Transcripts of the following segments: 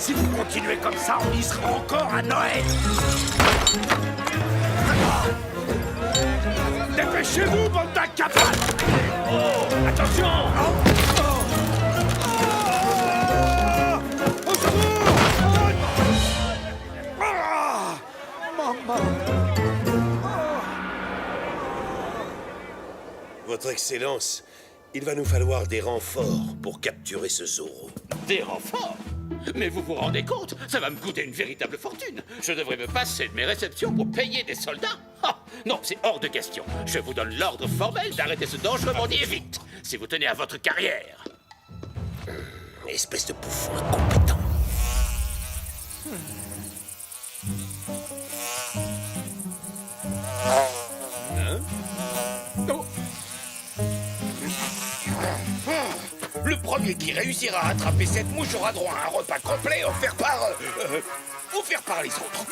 Si vous continuez comme ça, on y sera encore à Noël. Dépêchez-vous, bande d'incapables. Oh, attention. Au secours. Maman. Votre Excellence, il va nous falloir des renforts pour capturer ce Zorro. Des renforts? Mais vous vous rendez compte? Ça va me coûter une véritable fortune. Je devrais me passer de mes réceptions pour payer des soldats. Ah, non, c'est hors de question. Je vous donne l'ordre formel d'arrêter ce dangereux bandier vite, si vous tenez à votre carrière. Espèce de bouffon incompétent. Le premier qui réussira à attraper cette mouche aura droit à un repas complet offert par les autres.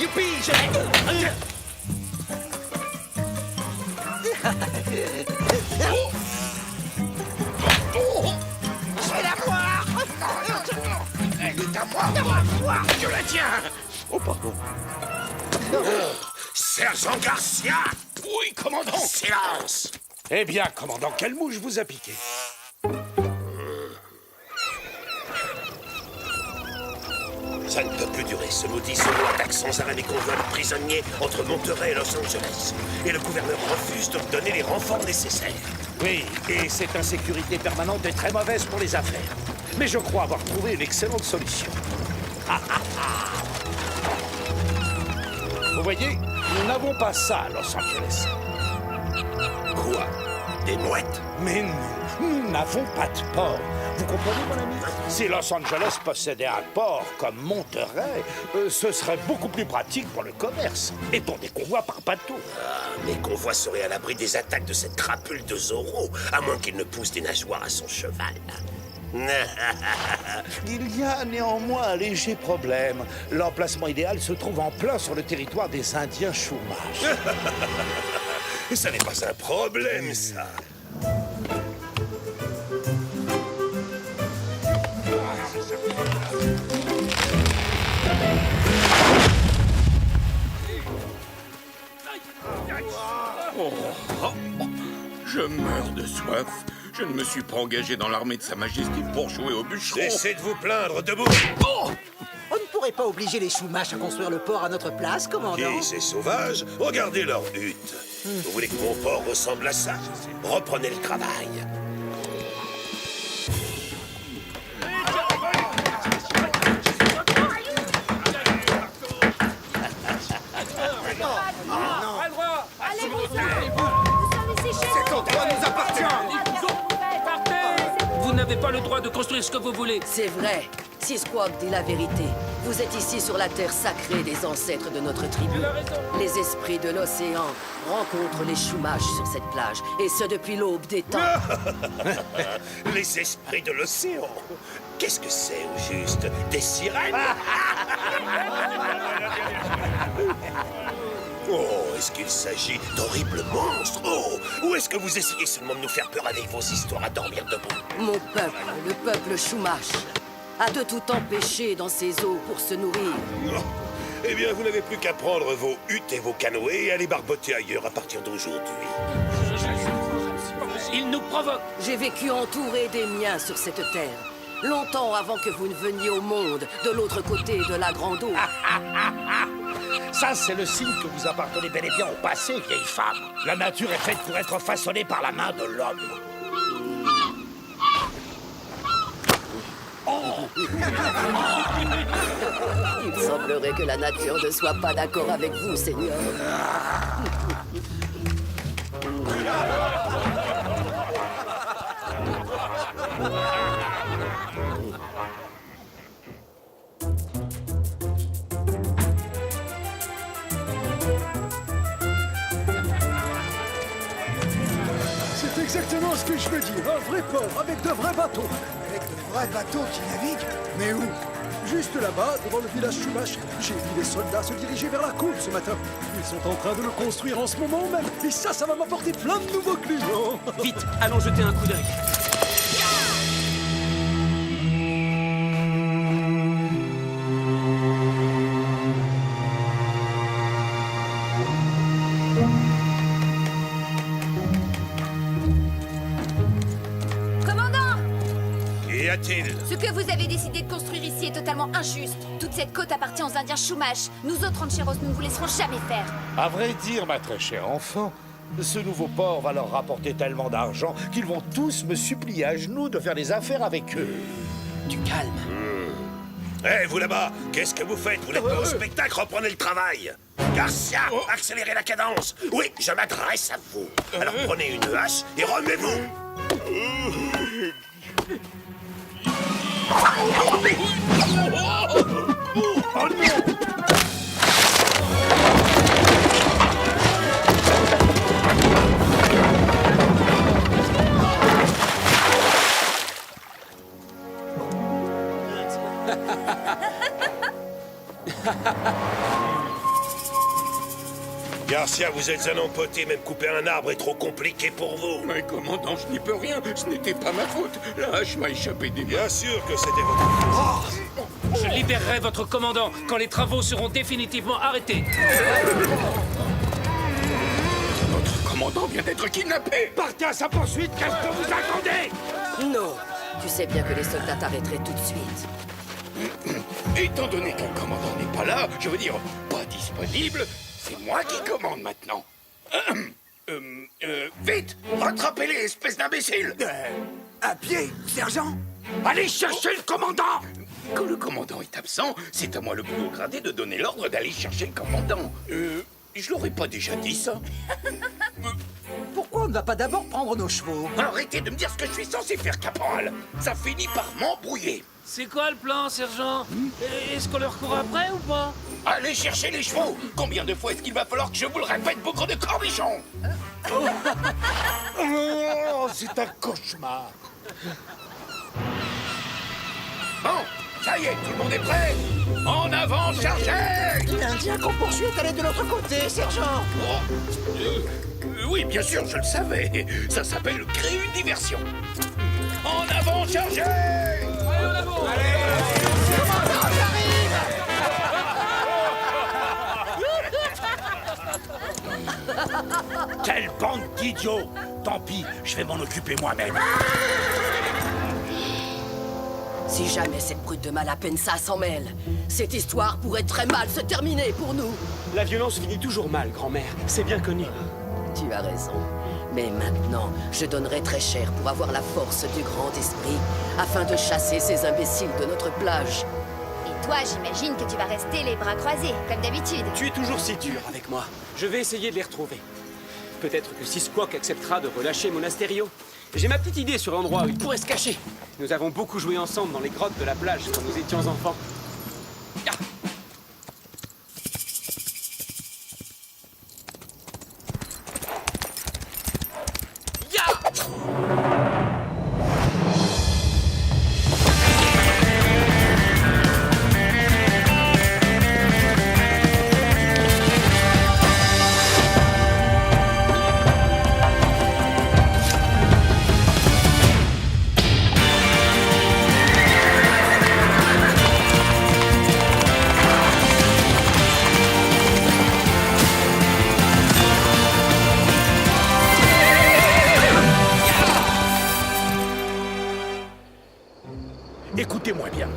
Youpi, C'est la poire. Elle est à moi. Je la tiens. Oh, pardon. Sergent Garcia. Oui, commandant. Silence! Eh bien, commandant, quelle mouche vous a piqué? Ça ne peut plus durer. Ce maudit Zorro attaque sans arrêt les convois de prisonniers entre Monterey et Los Angeles. Et le gouverneur refuse de donner les renforts nécessaires. Oui, et cette insécurité permanente est très mauvaise pour les affaires. Mais je crois avoir trouvé une excellente solution. Vous voyez, nous n'avons pas ça à Los Angeles. Quoi? Des mouettes? Mais non, nous n'avons pas de port. Vous comprenez, mon ami? Si Los Angeles possédait un port comme Monterey, ce serait beaucoup plus pratique pour le commerce et pour des convois par bateau. Ah, mes convois seraient à l'abri des attaques de cette crapule de Zorro, à moins qu'il ne pousse des nageoires à son cheval. Il y a néanmoins un léger problème. L'emplacement idéal se trouve en plein sur le territoire des Indiens Chumash. Ça n'est pas un problème, ça. Je meurs de soif. Je ne me suis pas engagé dans l'armée de Sa Majesté pour jouer au bûcheron. Cessez de vous plaindre, debout. Oh! On ne pourrait pas obliger les Chumash à construire le port à notre place, commandant? Qui, ces sauvages? Regardez leur hutte. Vous voulez que mon port ressemble à ça? Reprenez le travail. Cet endroit nous appartient. Vous n'avez pas le droit de construire ce que vous voulez. C'est vrai. Si Squawk dit la vérité, vous êtes ici sur la terre sacrée des ancêtres de notre tribu. Les esprits de l'océan rencontrent les Chumash sur cette plage, et ce depuis l'aube des temps. Les esprits de l'océan. Qu'est-ce que c'est, au juste? Des sirènes? Oh, est-ce qu'il s'agit d'horribles monstres? Oh, ou est-ce que vous essayez seulement de nous faire peur avec vos histoires à dormir debout? Mon peuple, le peuple Chumash, a de tout empêché dans ses eaux pour se nourrir. Oh, eh bien, vous n'avez plus qu'à prendre vos huttes et vos canoës et aller barboter ailleurs à partir d'aujourd'hui. Il nous provoque. J'ai vécu entouré des miens sur cette terre, longtemps avant que vous ne veniez au monde, de l'autre côté de la Grande Eau. Ça, c'est le signe que vous appartenez bel et bien au passé, vieille femme. La nature est faite pour être façonnée par la main de l'homme. Il semblerait que la nature ne soit pas d'accord avec vous, Seigneur. C'est exactement ce que je veux dire. Un vrai port avec de vrais bateaux. Avec de vrais bateaux qui naviguent? Mais où? Juste là-bas, devant le village Chumash, j'ai vu les soldats se diriger vers la cour ce matin. Ils sont en train de le construire en ce moment même. Et ça va m'apporter plein de nouveaux clients. Vite, allons jeter un coup d'œil. Commandant! Qu'y a-t-il? Ce que vous avez décidé de construire ici est totalement injuste. Toute cette côte appartient aux Indiens Chumash. Nous autres Rancheros, nous ne vous laisserons jamais faire. À vrai dire, ma très chère enfant, ce nouveau port va leur rapporter tellement d'argent qu'ils vont tous me supplier à genoux de faire des affaires avec eux. Du calme. Hé, vous là-bas, qu'est-ce que vous faites? Vous n'êtes pas au spectacle, reprenez le travail. Garcia, accélérez la cadence. Oui, je m'adresse à vous. Alors prenez une hache et remets-vous. Oh non! Garcia, vous êtes un empoté, même couper un arbre est trop compliqué pour vous. Mais commandant, je n'y peux rien. Ce n'était pas ma faute. La hache m'a échappé des mains. Bien sûr que c'était votre faute. Je libérerai votre commandant quand les travaux seront définitivement arrêtés. Notre commandant vient d'être kidnappé. Partez à sa poursuite, qu'est-ce que vous attendez? Non. Tu sais bien que les soldats t'arrêteraient tout de suite. Étant donné que le commandant n'est pas là, je veux dire, pas disponible, c'est moi qui commande maintenant. Vite, rattrapez-les, espèce d'imbécile. À pied, sergent? Allez chercher le commandant. Quand le commandant est absent, c'est à moi le plus haut gradé de donner l'ordre d'aller chercher le commandant. Je l'aurais pas déjà dit, ça? Pourquoi on ne va pas d'abord prendre nos chevaux? Arrêtez de me dire ce que je suis censé faire, caporal. Ça finit par m'embrouiller. C'est quoi le plan, sergent? Est-ce qu'on leur court après ou pas? Allez chercher les chevaux. Combien de fois est-ce qu'il va falloir que je vous le répète, bougre de cornichon? Oh, c'est un cauchemar. Bon, ça y est, tout le monde est prêt? En avant, chargez! L'Indien qu'on poursuit est allé de l'autre côté, sergent! Oui, bien sûr, je le savais. Ça s'appelle créer une diversion. En avant, chargez! Quelle bande d'idiots! Tant pis, je vais m'en occuper moi-même. Si jamais cette brute de Malapensa s'en mêle, cette histoire pourrait très mal se terminer pour nous. La violence finit toujours mal, grand-mère. C'est bien connu. Tu as raison. Mais maintenant, je donnerai très cher pour avoir la force du grand esprit, afin de chasser ces imbéciles de notre plage. Et toi, j'imagine que tu vas rester les bras croisés, comme d'habitude. Tu es toujours si dur avec moi. Je vais essayer de les retrouver. Peut-être que Sisquoc acceptera de relâcher Monasterio. J'ai ma petite idée sur l'endroit où il pourrait se cacher. Nous avons beaucoup joué ensemble dans les grottes de la plage quand nous étions enfants. Ah. Écoutez-moi bien.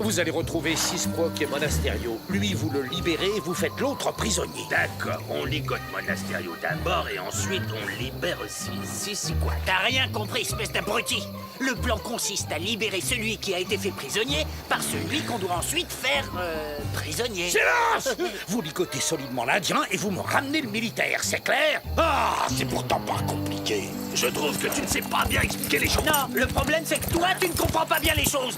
Vous allez retrouver Sisquoc et Monasterio. Lui, vous le libérez et vous faites l'autre prisonnier. D'accord, on ligote Monasterio d'abord et ensuite on libère Sisquoc. T'as rien compris, espèce d'abruti. Le plan consiste à libérer celui qui a été fait prisonnier par celui qu'on doit ensuite faire prisonnier. Silence! Vous ligotez solidement l'Indien et vous me ramenez le militaire, c'est clair? Ah, c'est pourtant pas compliqué. Je trouve que tu ne sais pas bien expliquer les choses. Non, le problème c'est que toi, tu ne comprends pas bien les choses.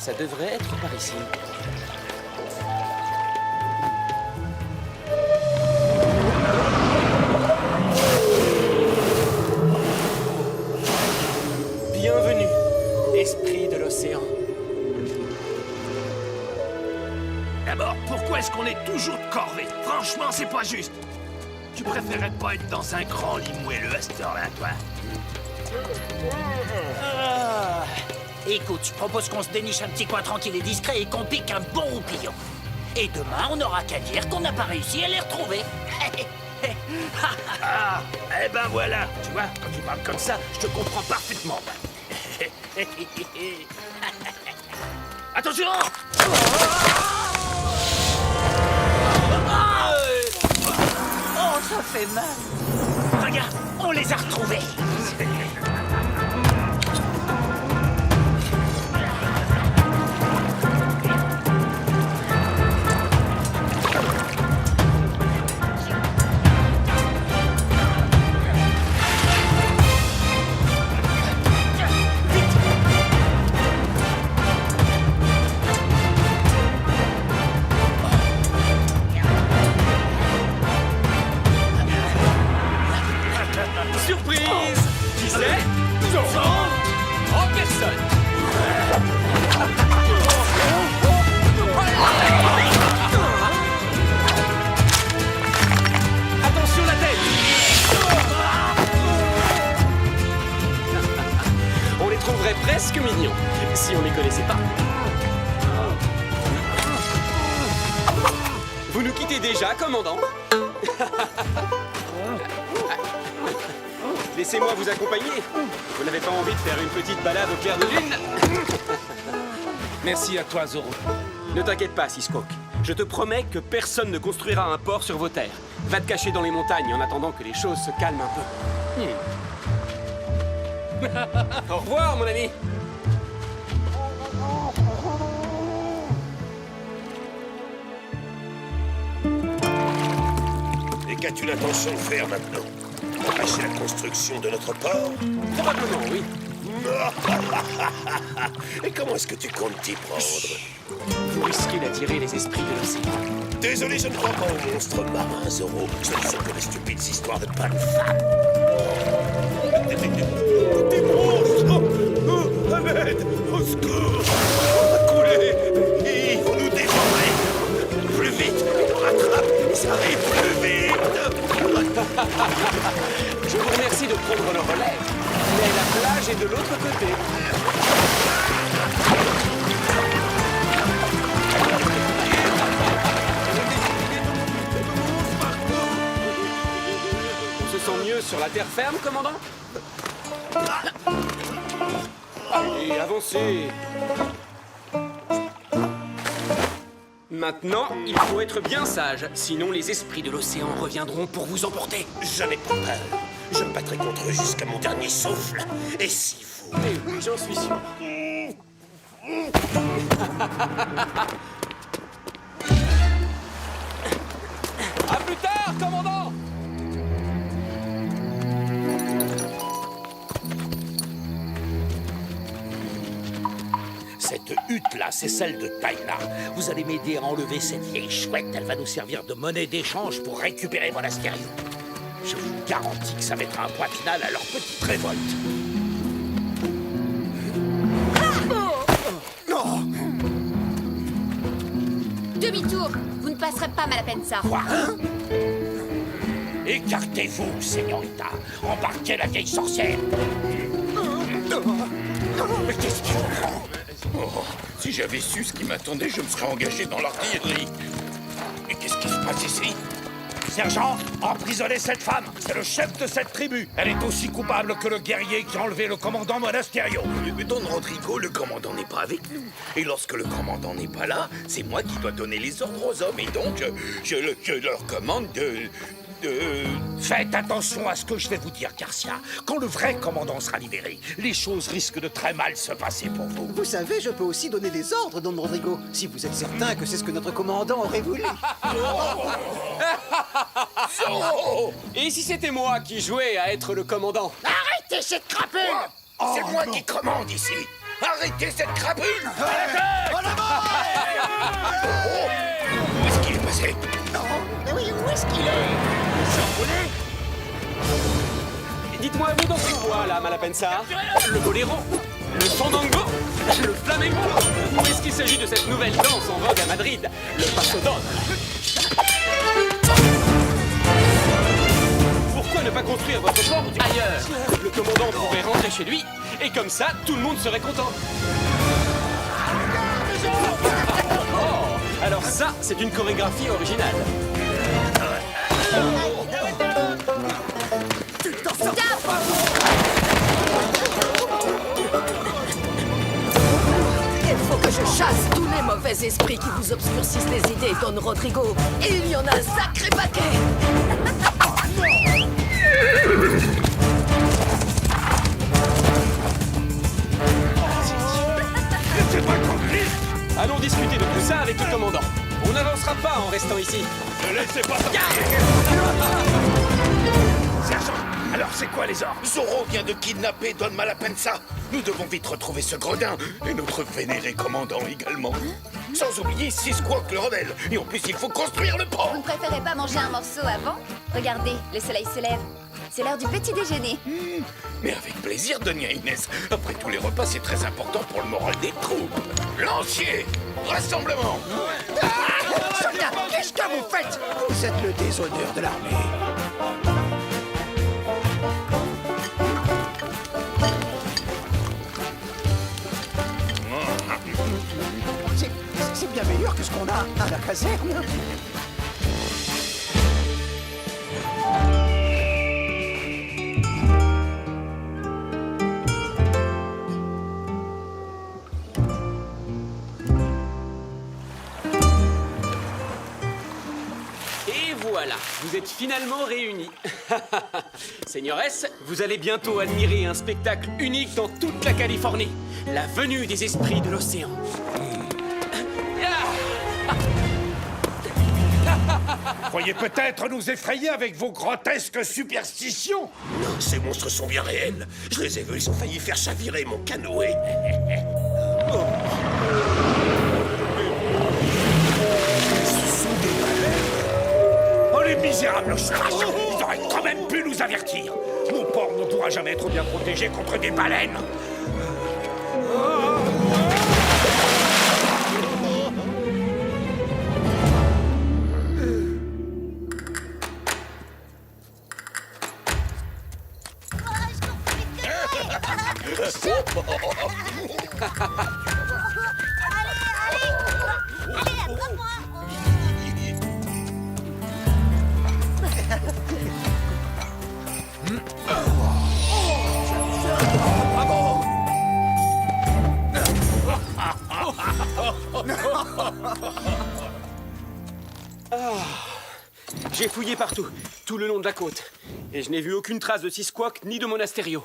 Ça devrait être par ici. Bienvenue, esprit de l'océan. D'abord, pourquoi est-ce qu'on est toujours de corvée? Franchement, c'est pas juste. Tu préférais pas être dans un grand lit moelleux à cette heure-là, toi? Écoute, je propose qu'on se déniche un petit coin tranquille et discret et qu'on pique un bon roupillon. Et demain, on n'aura qu'à dire qu'on n'a pas réussi à les retrouver. Ah, eh ben voilà. Tu vois, quand tu parles comme ça, je te comprends parfaitement. Attention! Oh, ça fait mal. Regarde, on les a retrouvés. Surprise! Qui c'est? En personne! Attention la tête! On les trouverait presque mignons, si on les connaissait pas. Vous nous quittez déjà, commandant? Laissez-moi vous accompagner. Vous n'avez pas envie de faire une petite balade au clair de lune? Merci à toi, Zoro. Ne t'inquiète pas, Seasquawk. Je te promets que personne ne construira un port sur vos terres. Va te cacher dans les montagnes en attendant que les choses se calment un peu. Au revoir, mon ami. Et qu'as-tu l'intention de faire maintenant? Empêcher la construction de notre port? Probablement, oui. Et comment est-ce que tu comptes t'y prendre? Vous risquez d'attirer les esprits de l'océan. Désolé, je ne crois pas aux monstres marins, Zoro. Ce ne sont que des stupides histoires de bonnes femmes. Des monstres! Oh, à l'aide! Au secours! On va couler! Ils vont nous dévorer! Plus vite! On rattrape! Ça arrive plus vite! Je vous remercie de prendre le relais, mais la plage est de l'autre côté. On se sent mieux sur la terre ferme, commandant? Allez, avancez. Maintenant, il faut être bien sage, sinon les esprits de l'océan reviendront pour vous emporter. Je n'ai pas peur. Je me battrai contre eux jusqu'à mon dernier souffle. Et si vous... Eh oui, j'en suis sûr. À plus tard, commandant! Cette hutte-là, c'est celle de Tayla. Vous allez m'aider à enlever cette vieille chouette. Elle va nous servir de monnaie d'échange pour récupérer mon astério. Je vous garantis que ça mettra un point final à leur petite révolte. Demi-tour. Vous ne passerez pas Malapensa. Quoi? Écartez-vous, señorita. Embarquez la vieille sorcière. Mais qu'est-ce qu'il prend? Oh, si j'avais su ce qui m'attendait, je me serais engagé dans l'artillerie. Mais qu'est-ce qui se passe ici? Sergent, emprisonnez cette femme. C'est le chef de cette tribu. Elle est aussi coupable que le guerrier qui a enlevé le commandant Monasterio. Mais Don Rodrigo, le commandant n'est pas avec nous. Et lorsque le commandant n'est pas là, c'est moi qui dois donner les ordres aux hommes. Et donc, je leur commande de... Faites attention à ce que je vais vous dire, Garcia. Quand le vrai commandant sera libéré, les choses risquent de très mal se passer pour vous. Vous savez, je peux aussi donner des ordres, Don Rodrigo, si vous êtes certain que c'est ce que notre commandant aurait voulu. Et si c'était moi qui jouais à être le commandant? Arrêtez cette crapule! C'est moi qui commande ici. Arrêtez cette crapule! Où est-ce qu'il est passé? Mais oui, où est-ce qu'il est? S'envoler? Dites-moi, vous dansez quoi, là, Malapensa? Le boléro? Le fandango? Le flamenco? Ou est-ce qu'il s'agit de cette nouvelle danse en vogue à Madrid, le paso doble? Pourquoi ne pas construire votre port ailleurs? Le commandant pourrait rentrer chez lui, et comme ça, tout le monde serait content. Oh, alors ça, c'est une chorégraphie originale. Il faut que je chasse tous les mauvais esprits qui vous obscurcissent les idées, Don Rodrigo. Et il y en a un sacré paquet. Allons discuter de tout ça avec le commandant. On n'avancera pas en restant ici. Ne laissez pas ça. Sergent, alors c'est quoi les ordres? Zorro vient de kidnapper Don Malapensa. Nous devons vite retrouver ce gredin. Et notre vénéré commandant également. Sans oublier Sisquoc le rebelle. Et en plus, il faut construire le port. Vous ne préférez pas manger un morceau avant? Regardez, le soleil se lève. C'est l'heure du petit déjeuner. Mais avec plaisir, Doña Inès. Après tous les repas, c'est très important pour le moral des troupes. Lancier, rassemblement. Soldats, qu'est-ce que vous faites? Vous êtes le déshonneur de l'armée. C'est bien meilleur que ce qu'on a à la caserne. Et voilà, vous êtes finalement réunis. Seigneuresse, vous allez bientôt admirer un spectacle unique dans toute la Californie. La venue des esprits de l'océan. Croyez peut-être nous effrayer avec vos grotesques superstitions. Non, ces monstres sont bien réels. Je les ai vus, ils ont failli faire chavirer mon canoë. Oh, les misérables chouaches! Ils auraient quand même pu nous avertir. Mon port ne pourra jamais être bien protégé contre des baleines. J'ai fouillé partout, tout le long de la côte. Et je n'ai vu aucune trace de Sisquoc ni de Monasterio.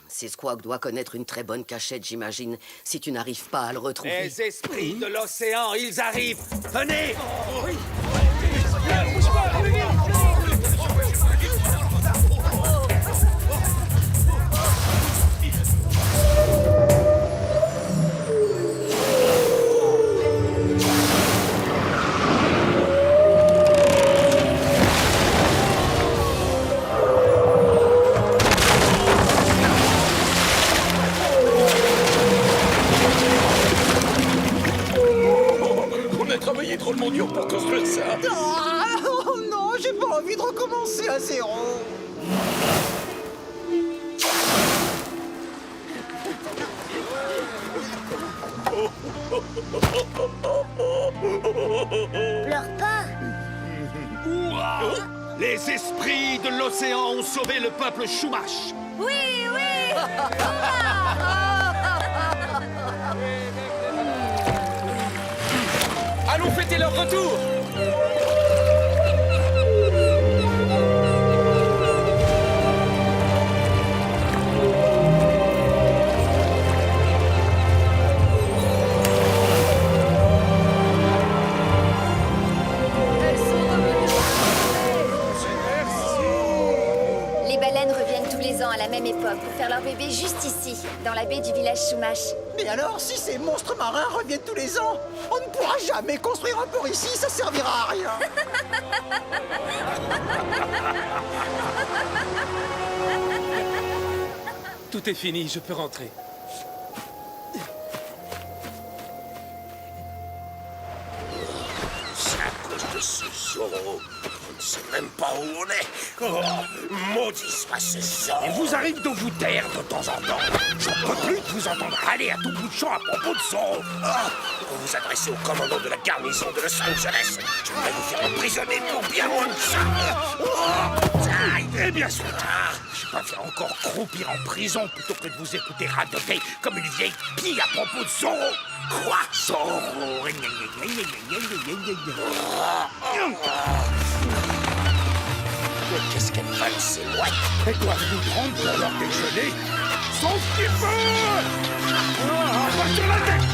Sisquoc doit connaître une très bonne cachette, j'imagine, si tu n'arrives pas à le retrouver. Les esprits de l'océan, ils arrivent. Venez. On a travaillé drôlement dur pour construire ça. Oh non, j'ai pas envie de recommencer à zéro. Pleure pas. Les esprits de l'océan ont sauvé le peuple Chumash. Oui, oui. Allons fêter leur retour! Les baleines reviennent tous les ans à la même époque époque pour faire leur bébé juste ici, dans la baie du village Shumash. Mais alors, si ces monstres marins reviennent tous les ans, on ne pourra jamais construire un port ici, ça servira à rien. Tout est fini, je peux rentrer. C'est à cause de ce Zorro. On ne sait même pas où on est. Oh, maudit soit ce Zorro. Il vous arrive de vous taire de temps en temps. J'en peux plus de vous entendre râler à tout bout de champ à propos de Zorro. Ah, vous vous adressez au commandant de la garnison de Los Angeles. Je vais vous faire emprisonner pour bien moins que ça. Eh bien, soit tard. Je préfère encore croupir en prison plutôt que de vous écouter radoter comme une vieille pie à propos de Zorro. Quoi, Zorro. Mais qu'est-ce qu'elles veulent, ces mouettes? Elles doivent nous prendre pour leur déjeuner. Sauf qu'il faut. Pas sur la tête.